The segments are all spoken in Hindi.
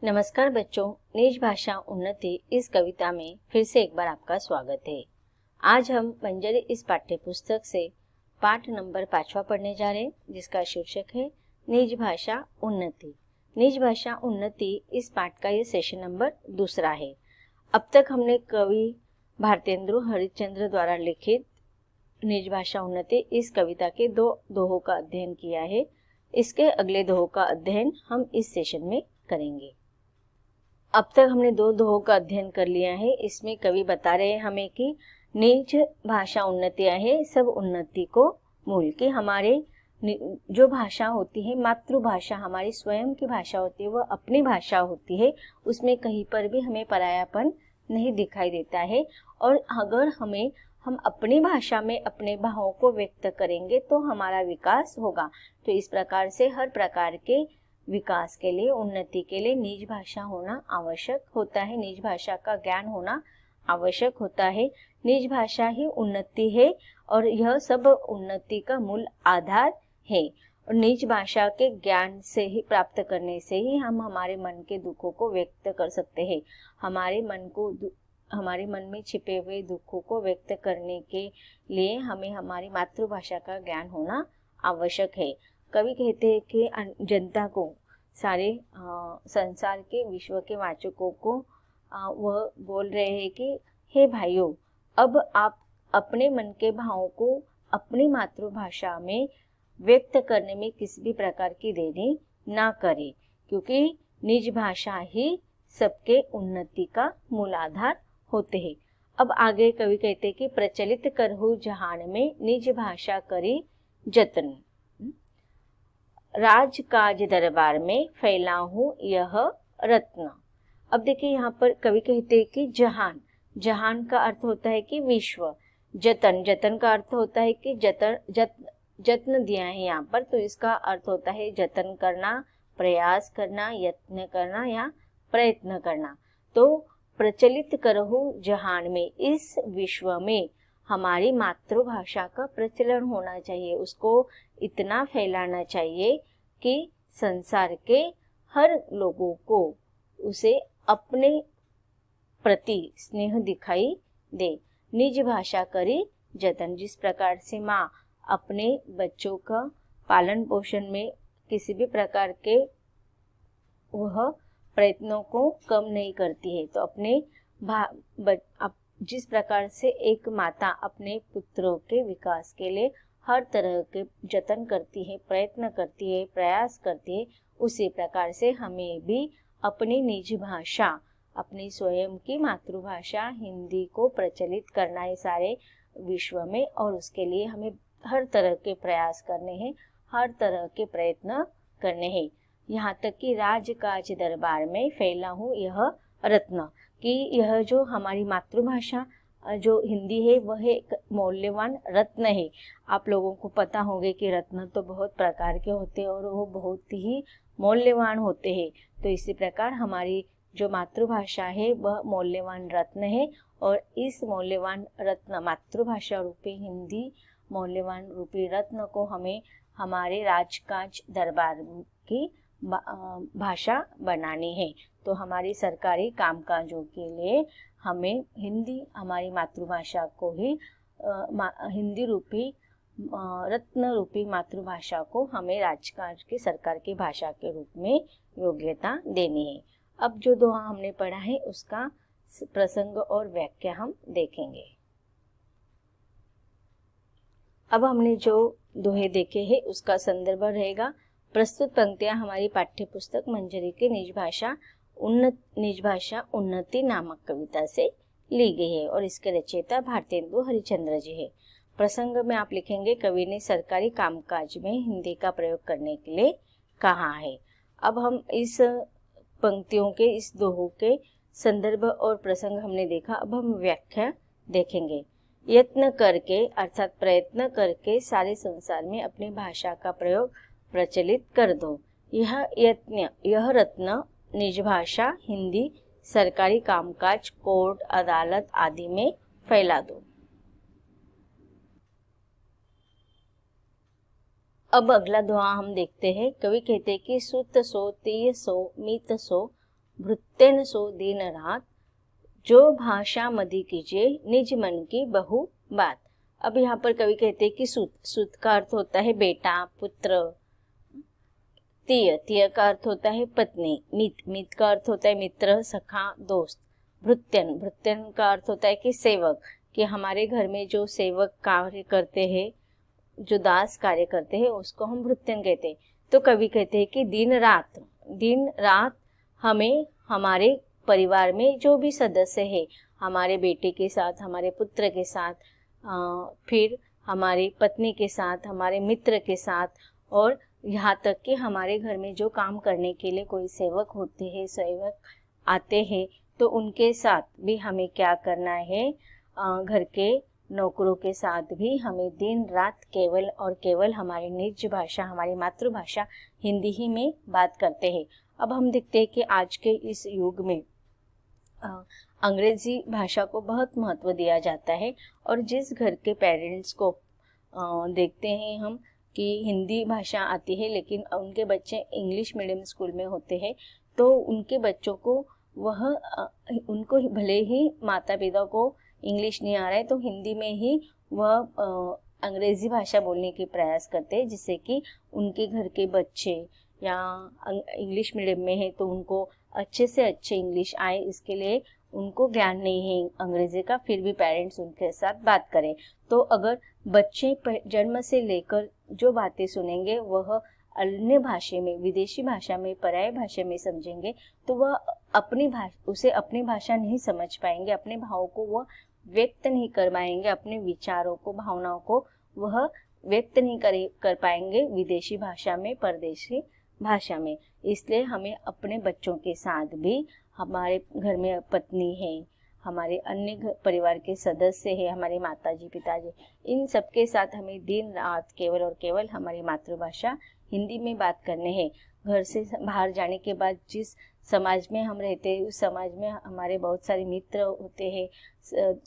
नमस्कार बच्चों, निज भाषा उन्नति इस कविता में फिर से एक बार आपका स्वागत है। आज हम बंजारी इस पाठ्य पुस्तक से पाठ नंबर 5वां पढ़ने जा रहे हैं, जिसका शीर्षक है निज भाषा उन्नति। निज भाषा उन्नति इस पाठ का ये सेशन नंबर 2 है। अब तक हमने कवि भारतेंदु हरिश्चंद्र द्वारा लिखित निज भाषा उन्नति इस कविता के 2 दोहों का अध्ययन किया है। इसके अगले दोहों का अध्ययन हम इस सेशन में करेंगे। अब तक हमने 2 दोहों का अध्ययन कर लिया है। इसमें कवि बता रहे हैं हमें कि निज भाषा उन्नतियां है सब उन्नति को मूल, की हमारे जो भाषा होती है, मातृभाषा हमारी स्वयं की भाषा होती है, वह अपनी भाषा होती है, उसमें कहीं पर भी हमें परायापन नहीं दिखाई देता है। और अगर हम अपनी भाषा में अपने भावों को व्यक्त करेंगे तो हमारा विकास होगा। तो इस प्रकार से हर प्रकार के विकास के लिए, उन्नति के लिए निज भाषा होना आवश्यक होता है, निज भाषा का ज्ञान होना आवश्यक होता है। निज भाषा ही उन्नति है और यह सब उन्नति का मूल आधार है। और निज भाषा के ज्ञान से ही, प्राप्त करने से ही हम हमारे मन के दुखों को व्यक्त कर सकते हैं। हमारे मन में छिपे हुए दुखों को व्यक्त करने के लिए हमें हमारी मातृभाषा का ज्ञान होना आवश्यक है। कवि कहते हैं कि जनता को, सारे संसार के, विश्व के वाचकों को वह बोल रहे हैं कि हे भाइयों, अब आप अपने मन के भावों को अपनी मातृभाषा में व्यक्त करने में किसी भी प्रकार की देरी ना करें, क्योंकि निज भाषा ही सबके उन्नति का मूल आधार होते हैं। अब आगे कवि कहते हैं कि प्रचलित करहु जहान में निज भाषा करी जतन, राजकाज दरबार में फैला हूँ यह रत्न। अब देखिए यहाँ पर कवि कहते हैं कि जहान का अर्थ होता है कि विश्व। जतन का अर्थ होता है कि जत्न दिया है यहाँ पर, तो इसका अर्थ होता है जतन करना, प्रयास करना, यत्न करना या प्रयत्न करना। तो प्रचलित करहु जहान में, इस विश्व में हमारी मातृभाषा का प्रचलन होना चाहिए, उसको इतना फैलाना चाहिए कि संसार के हर लोगों को उसे अपने प्रति स्नेह दिखाई दे। निज भाषा करी जतन, जिस प्रकार से माँ अपने बच्चों का पालन पोषण में किसी भी प्रकार के वह प्रयत्नों को कम नहीं करती है, तो जिस प्रकार से एक माता अपने पुत्रों के विकास के लिए हर तरह के जतन करती है, प्रयत्न करती है, प्रयास करती है, उसी प्रकार से हमें भी अपनी निज भाषा, अपनी स्वयं की मातृभाषा हिंदी को प्रचलित करना है सारे विश्व में। और उसके लिए हमें हर तरह के प्रयास करने हैं, हर तरह के प्रयत्न करने हैं। यहाँ तक कि राजकाज दरबार में फैला हूँ यह रत्न, कि यह जो हमारी मातृभाषा जो हिंदी है वह एक मूल्यवान रत्न है। आप लोगों को पता होगा कि रत्न तो बहुत प्रकार के होते हैं और वो बहुत ही मूल्यवान होते हैं। तो इसी प्रकार हमारी जो मातृभाषा है वह मूल्यवान रत्न है, और इस मूल्यवान रत्न, मातृभाषा रूपी हिंदी मूल्यवान रूपी रत्न को हमें हमारे राजकाज दरबार की भाषा बनानी है। तो हमारी सरकारी कामकाजों के लिए हमें हिंदी, हमारी मातृभाषा को ही हिंदी रूपी रत्न रूपी मातृभाषा को हमें राजकाज की, सरकार की भाषा के रूप में योग्यता देनी है। अब जो दोहा हमने पढ़ा है उसका प्रसंग और व्याख्या हम देखेंगे। अब हमने जो दोहे देखे हैं उसका संदर्भ रहेगा। प्रस्तुत पंक्तियां हमारी पाठ्य पुस्तक मंजरी के निज भाषा उन्नति नामक कविता से ली गई है और इसके रचयिता भारतेंदु हरिश्चंद्र जी है। प्रसंग में आप लिखेंगे कवि ने सरकारी कामकाज में हिंदी का प्रयोग करने के लिए कहा है। अब हम इस पंक्तियों के, इस दोहों के संदर्भ और प्रसंग हमने देखा। अब हम व्याख्या देखेंगे। यत्न करके, अर्थात प्रयत्न करके सारे संसार में अपनी भाषा का प्रयोग प्रचलित कर दो। यह रत्न निज भाषा हिंदी सरकारी कामकाज, कोर्ट, अदालत आदि में फैला दो। अब अगला दोहा हम देखते हैं। कवि कहते हैं कि सुत सो, तीय सो, मीत सो, भृत्यन सो दिन रात, जो भाषा मदी कीजिए निज मन की बहु बात। अब यहाँ पर कवि कहते हैं कि सुत, सुत का अर्थ होता है बेटा, पुत्र। तिय, तिय का अर्थ होता है पत्नी। मित, मित का अर्थ होता है मित्र, सखा, दोस्त। भृत्यन, भृत्यन का अर्थ होता है कि सेवक, कि हमारे घर में जो सेवक कार्य करते हैं, जो दास कार्य करते हैं, उसको हम भृत्यन कहते हैं। तो कवि कहते हैं कि दिन रात हमें हमारे परिवार में जो भी सदस्य है, हमारे बेटे के साथ, हमारे पुत्र के साथ, फिर हमारी पत्नी के साथ, हमारे मित्र के साथ, और यहाँ तक कि हमारे घर में जो काम करने के लिए कोई सेवक होते हैं, सेवक आते हैं, तो उनके साथ भी हमें क्या करना है, घर के नौकरों के साथ भी हमें दिन रात केवल और केवल हमारी निज भाषा, हमारी मातृभाषा हिंदी ही में बात करते हैं। अब हम देखते हैं कि आज के इस युग में अंग्रेजी भाषा को बहुत महत्व दिया जाता है, और जिस घर के पेरेंट्स को देखते हैं हम कि हिंदी भाषा आती है लेकिन उनके बच्चे इंग्लिश मीडियम स्कूल में होते हैं, तो उनके बच्चों को उनको भले ही माता पिता को इंग्लिश नहीं आ रहा है तो हिंदी में ही वह अंग्रेजी भाषा बोलने के प्रयास करते हैं, जिससे कि उनके घर के बच्चे या इंग्लिश मीडियम में है तो उनको अच्छे से अच्छे इंग्लिश आए, इसके लिए उनको ज्ञान नहीं है अंग्रेजी का, फिर भी पेरेंट्स उनके साथ बात करें। तो अगर बच्चे जन्म से लेकर जो बातें सुनेंगे वह अन्य भाषा में, विदेशी भाषा में, पर्याय भाषा में समझेंगे, तो वह उसे अपनी भाषा नहीं समझ पाएंगे, अपने भावों को वह व्यक्त नहीं कर पाएंगे, अपने विचारों को, भावनाओं को वह व्यक्त नहीं कर पाएंगे विदेशी भाषा में, परदेशी भाषा में। इसलिए हमें अपने बच्चों के साथ भी, हमारे घर में पत्नी है, हमारे अन्य परिवार के सदस्य है, हमारे माताजी पिताजी, इन सबके साथ हमें दिन रात केवल और केवल हमारी मातृभाषा हिंदी में बात करने हैं। घर से बाहर जाने के बाद जिस समाज में हम रहते हैं उस समाज में हमारे बहुत सारे मित्र होते हैं,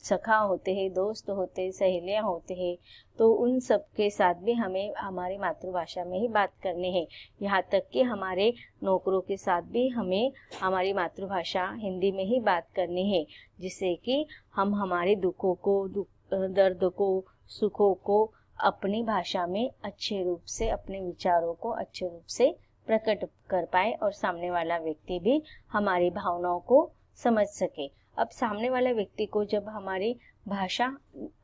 सखा होते हैं, दोस्त होते हैं, सहेलियाँ होते हैं, तो उन सब के साथ भी हमें हमारी मातृभाषा में ही बात करनी है। यहाँ तक कि हमारे नौकरों के साथ भी हमें हमारी मातृभाषा हिंदी में ही बात करनी है, जिससे कि हम हमारे दुखों को, दर्द को, सुखों को अपनी भाषा में अच्छे रूप से, अपने विचारों को अच्छे रूप से प्रकट कर पाए और सामने वाला व्यक्ति भी हमारी भावनाओं को समझ सके। अब सामने वाला व्यक्ति को जब हमारी भाषा,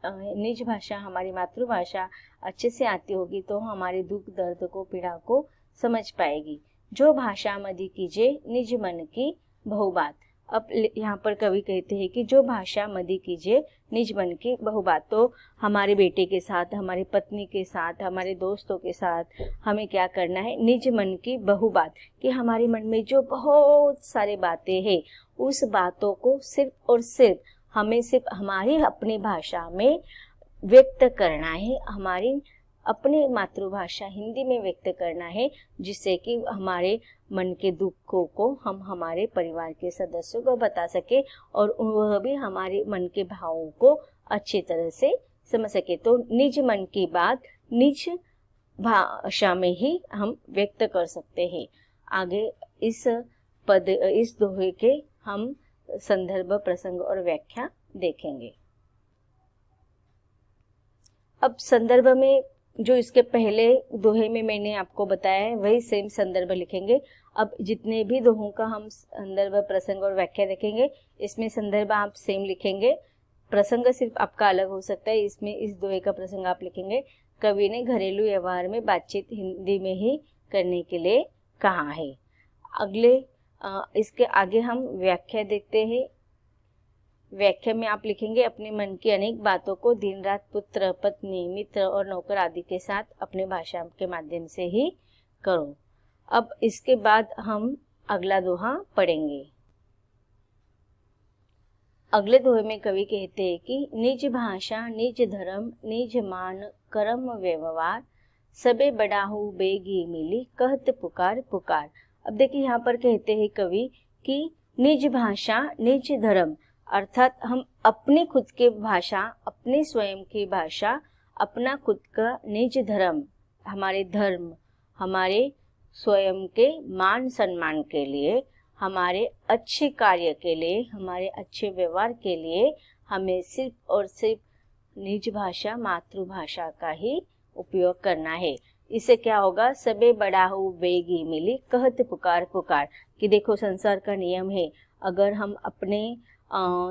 निज भाषा, हमारी मातृभाषा अच्छे से आती होगी तो हमारे दुख दर्द को, पीड़ा को समझ पाएगी। जो भाषा मदी कीजिए निज मन की बहु बात। अब यहाँ पर कवि कहते हैं कि जो भाषा मदी कीजिए निज मन की बहु बात। तो हमारे बेटे के साथ, हमारी पत्नी के साथ, हमारे दोस्तों के साथ हमें क्या करना है, निज मन की बहु बात, कि हमारे मन में जो बहुत सारी बातें हैं उस बातों को सिर्फ और सिर्फ हमें सिर्फ हमारी अपनी भाषा में व्यक्त करना है, हमारी अपनी मातृभाषा हिंदी में व्यक्त करना है, जिससे कि हमारे मन के दुखों को हम हमारे परिवार के सदस्यों को बता सके और वह भी हमारे मन के भावों को अच्छी तरह से समझ सके। तो निज मन की बात निज भाषा में ही हम व्यक्त कर सकते हैं। आगे इस दोहे के हम संदर्भ, प्रसंग और व्याख्या देखेंगे। अब संदर्भ में जो इसके पहले दोहे में मैंने आपको बताया है वही सेम संदर्भ लिखेंगे। अब जितने भी दोहों का हम संदर्भ, प्रसंग और व्याख्या देखेंगे, इसमें संदर्भ आप सेम लिखेंगे, प्रसंग सिर्फ आपका अलग हो सकता है। इसमें इस दोहे का प्रसंग आप लिखेंगे, कवि ने घरेलू व्यवहार में बातचीत हिंदी में ही करने के लिए कहा है। इसके आगे हम व्याख्या देखते हैं। व्याख्या में आप लिखेंगे, अपने मन की अनेक बातों को दिन रात पुत्र, पत्नी, मित्र और नौकर आदि के साथ अपने भाषा के माध्यम से ही करो। अब इसके बाद हम अगला दोहा पढ़ेंगे। अगले दोहे में कवि कहते हैं कि निज भाषा निज धर्म निज मान कर्म व्यवहार, सबे बढ़ाहु बेगी मिली कहत पुकार पुकार। अब देखिए यहाँ पर कहते हैं कवि कि निज भाषा निज धर्म, अर्थात हम अपनी खुद की भाषा, अपने स्वयं की भाषा, अपना खुद का निज धर्म, हमारे धर्म, हमारे स्वयं के मान सम्मान के लिए हमारे अच्छे कार्य के लिए, हमारे अच्छे व्यवहार के लिए हमें सिर्फ और सिर्फ निज भाषा, मातृभाषा का ही उपयोग करना है। इससे क्या होगा, सबे बढ़ाहु बेगी मिली कहत पुकार पुकार, कि देखो संसार का नियम है, अगर हम अपने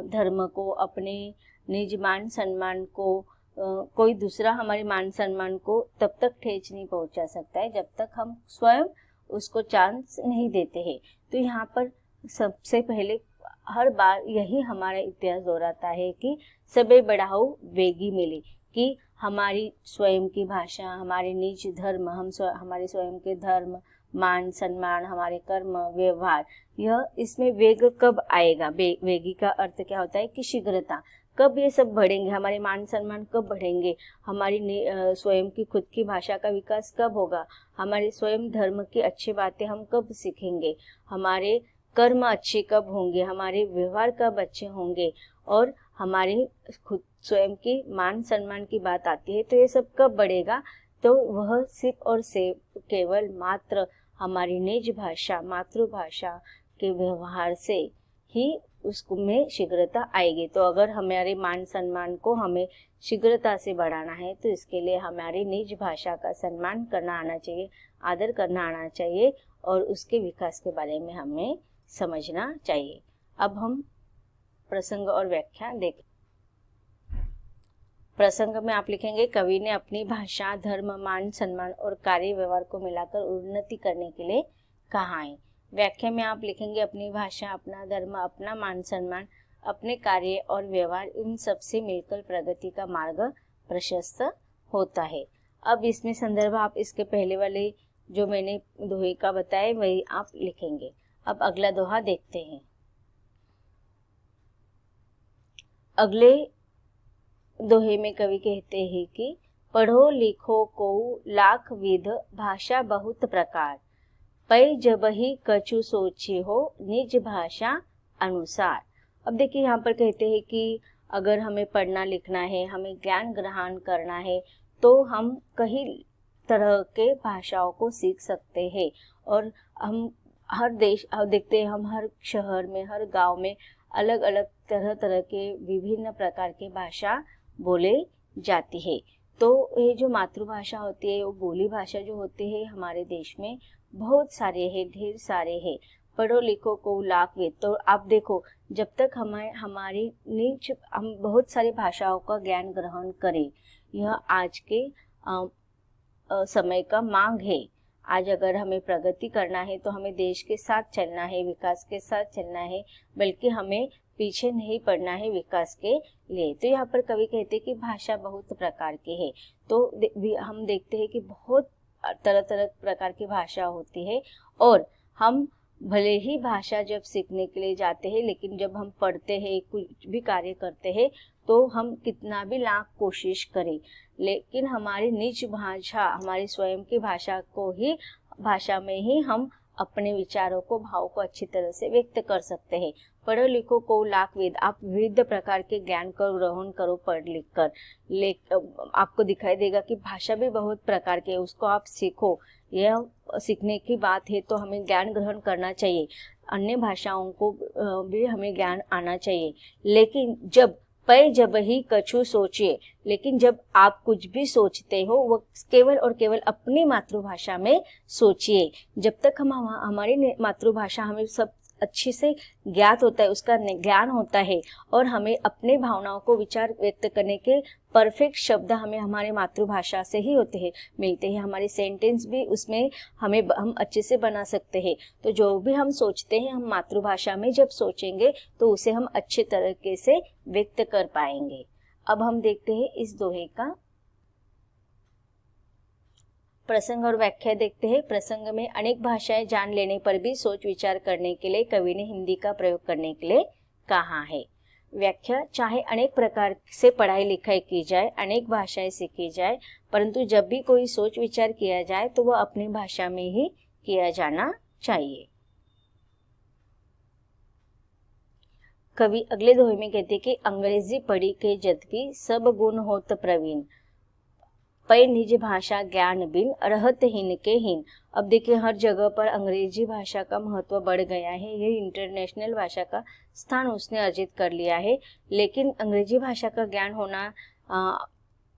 धर्म को, अपने निज मान सम्मान को, कोई दूसरा हमारे मान सम्मान को तब तक ठेस नहीं पहुंचा सकता है जब तक हम स्वयं उसको चांस नहीं देते हैं। तो यहाँ पर सबसे पहले हर बार यही हमारा इतिहास दोहराता है कि सबे बढ़ाओ वेगी मिली, कि हमारी स्वयं की भाषा, हमारे निज धर्म, हमारे स्वयं के धर्म, मान सम्मान, हमारे कर्म व्यवहार, यह इसमें वेग कब आएगा। वेगी का अर्थ क्या होता है कि शीघ्रता, कब ये सब बढ़ेंगे, हमारे मान सम्मान कब बढ़ेंगे, हमारी स्वयं की खुद की भाषा का विकास कब होगा, हमारे स्वयं धर्म की अच्छी बातें हम कब सीखेंगे, हमारे कर्म अच्छे कब होंगे, हमारे व्यवहार कब अच्छे होंगे, और हमारे खुद स्वयं की मान सम्मान की बात आती है तो ये सब कब बढ़ेगा। तो वह सिर्फ और सिर्फ केवल मात्र हमारी निज भाषा, मातृभाषा के व्यवहार से ही उसको में शीघ्रता आएगी। तो अगर हमारे मान सम्मान को हमें शीघ्रता से बढ़ाना है तो इसके लिए हमारी निज भाषा का सम्मान करना आना चाहिए, आदर करना आना चाहिए, और उसके विकास के बारे में हमें समझना चाहिए। अब हम प्रसंग और व्याख्या देखें। प्रसंग में आप लिखेंगे, कवि ने अपनी भाषा, धर्म, मान सम्मान और कार्य व्यवहार को मिलाकर उन्नति करने के लिए कहा है। व्याख्या में आप लिखेंगे, अपनी भाषा, अपना धर्म, अपना मान सम्मान, अपने कार्य और व्यवहार, इन सब से मिलकर प्रगति का मार्ग प्रशस्त होता है। अब इसमें संदर्भ आप इसके पहले वाले जो मैंने दोहे का बताया वही आप लिखेंगे। अब अगला दोहा देखते हैं। अगले दोहे में कवि कहते हैं कि पढ़ो लिखो को लाख विध, भाषा बहुत प्रकार, पै जब ही कछु सोचे हो निज भाषा अनुसार। अब देखिए यहाँ पर कहते हैं कि अगर हमें पढ़ना लिखना है, हमें ज्ञान ग्रहण करना है तो हम कई तरह के भाषाओं को सीख सकते हैं, और हम हर देश देखते हैं, हम हर शहर में, हर गांव में अलग अलग तरह तरह के विभिन्न प्रकार के भाषा बोले जाती है। तो ये जो मातृभाषा होती है, वो बोली भाषा जो होती है हमारे देश में बहुत सारे हैं, ढेर सारे हैं। पढ़ो लिखो को लाख वेद, तो आप देखो जब तक हमारी निज हम बहुत सारी भाषाओं का ज्ञान ग्रहण करें, यह आज के समय का मांग है। आज अगर हमें प्रगति करना है तो हमें देश के साथ चलना है, विकास के साथ चलना है, बल्कि हमें पीछे नहीं पड़ना है विकास के लिए। तो यहाँ पर कवि कहते हैं कि भाषा बहुत प्रकार की है। तो हम देखते हैं कि बहुत तरह तरह प्रकार की भाषा होती है, और हम भले ही भाषा जब सीखने के लिए जाते हैं, लेकिन जब हम पढ़ते हैं, कुछ भी कार्य करते हैं, तो हम कितना भी लाख कोशिश करें, लेकिन हमारी निज भाषा, हमारी स्वयं की भाषा में ही हम अपने विचारों को, भाव को अच्छी तरह से व्यक्त कर सकते हैं। पढ़ो लिखो को लाख वेद, आप विविध प्रकार के ज्ञान को ग्रहण करो पढ़ लिख कर, आपको दिखाई देगा कि भाषा भी बहुत प्रकार के, उसको आप सीखो। यह सीखने की बात है तो हमें ज्ञान ग्रहण करना चाहिए, अन्य भाषाओं को भी हमें ज्ञान आना चाहिए। लेकिन जब ही कछु सोचिए, लेकिन जब आप कुछ भी सोचते हो वो केवल और केवल अपनी मातृभाषा में सोचिए। जब तक हमारी मातृभाषा हमें सब अच्छे से ज्ञात होता है, उसका ज्ञान होता है, और हमें अपने भावनाओं को विचार व्यक्त करने के परफेक्ट शब्द हमें हमारे मातृभाषा से ही मिलते हैं। हमारे सेंटेंस भी उसमें हम अच्छे से बना सकते हैं। तो जो भी हम सोचते हैं, हम मातृभाषा में जब सोचेंगे तो उसे हम अच्छे तरीके से व्यक्त कर पाएंगे। अब हम देखते हैं इस दोहे का प्रसंग और व्याख्या देखते हैं। प्रसंग में अनेक भाषाएं जान लेने पर भी सोच विचार करने के लिए कवि ने हिंदी का प्रयोग करने के लिए कहा है। व्याख्या, चाहे अनेक प्रकार से पढ़ाई लिखाई की जाए, अनेक भाषाएं सीखी जाए, परंतु जब भी कोई सोच विचार किया जाए तो वह अपनी भाषा में ही किया जाना चाहिए। कवि अगले दोहे में कहते कि अंग्रेजी पढ़ी के जद भी सब गुण होत प्रवीण। पै निज भाषा ज्ञान बिन रहत हिन के हिन। अब देखिए हर जगह पर अंग्रेजी भाषा का महत्व बढ़ गया है, ये इंटरनेशनल भाषा का स्थान उसने अर्जित कर लिया है, लेकिन अंग्रेजी भाषा का ज्ञान होना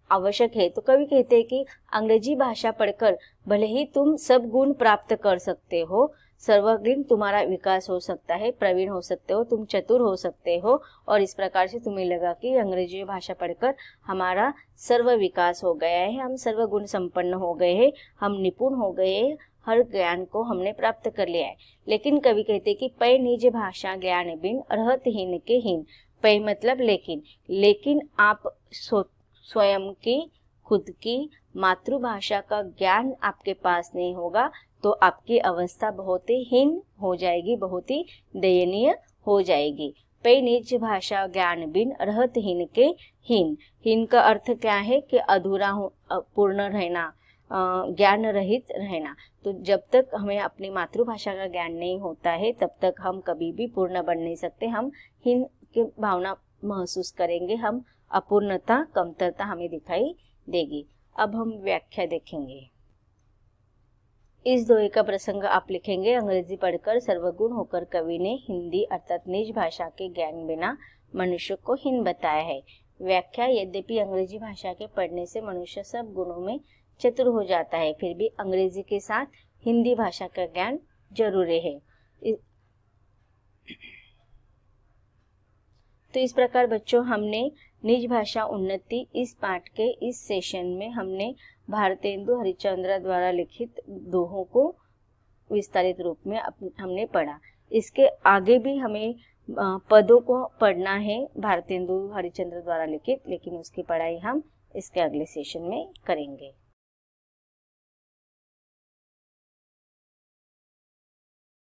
आवश्यक है। तो कवि कहते हैं कि अंग्रेजी भाषा पढ़कर भले ही तुम सब गुण प्राप्त कर सकते हो, सर्वगुण तुम्हारा विकास हो सकता है, प्रवीण हो सकते हो, तुम चतुर हो सकते हो, और इस प्रकार से तुम्हें लगा कि अंग्रेजी भाषा पढ़कर हमारा सर्व विकास हो गया है, हम सर्वगुण संपन्न हो गए हैं, हम निपुण हो गए हैं, हर ज्ञान को हमने प्राप्त कर लिया है। लेकिन कवि कहते कि पै निज भाषा ज्ञान बिन रहत हीन के हीन। पै मतलब लेकिन आप स्वयं की खुद की मातृभाषा का ज्ञान आपके पास नहीं होगा तो आपकी अवस्था बहुत ही हीन हो जाएगी, बहुत ही दयनीय हो जाएगी। पै निज भाषा ज्ञान बिन रहत हीन के हीन। हीन का अर्थ क्या है कि अधूरा पूर्ण रहना, ज्ञान रहित रहना। तो जब तक हमें अपनी मातृभाषा का ज्ञान नहीं होता है तब तक हम कभी भी पूर्ण बन नहीं सकते, हम हीन की भावना महसूस करेंगे, हम अपूर्णता, कमतरता हमें दिखाई देगी। अब हम व्याख्या देखेंगे। इस दोहे का प्रसंग आप लिखेंगे। अंग्रेजी पढ़कर सर्वगुण होकर कवि ने हिंदी अर्थात निज भाषा के ज्ञान बिना मनुष्य को हीन बताया है। व्याख्या, यद्यपि अंग्रेजी भाषा के पढ़ने से मनुष्य सब गुणों में चतुर हो जाता है, फिर भी अंग्रेजी के साथ हिंदी भाषा का ज्ञान जरूरी है। तो इस प्रकार बच्चों हमने निज भाषा उन्नति इस पाठ के इस सेशन में हमने भारतेंदु हरिश्चंद्र द्वारा लिखित दोहों को विस्तारित रूप में हमने पढ़ा। इसके आगे भी हमें पदों को पढ़ना है भारतेंदु हरिश्चंद्र द्वारा लिखित, लेकिन उसकी पढ़ाई हम इसके अगले सेशन में करेंगे।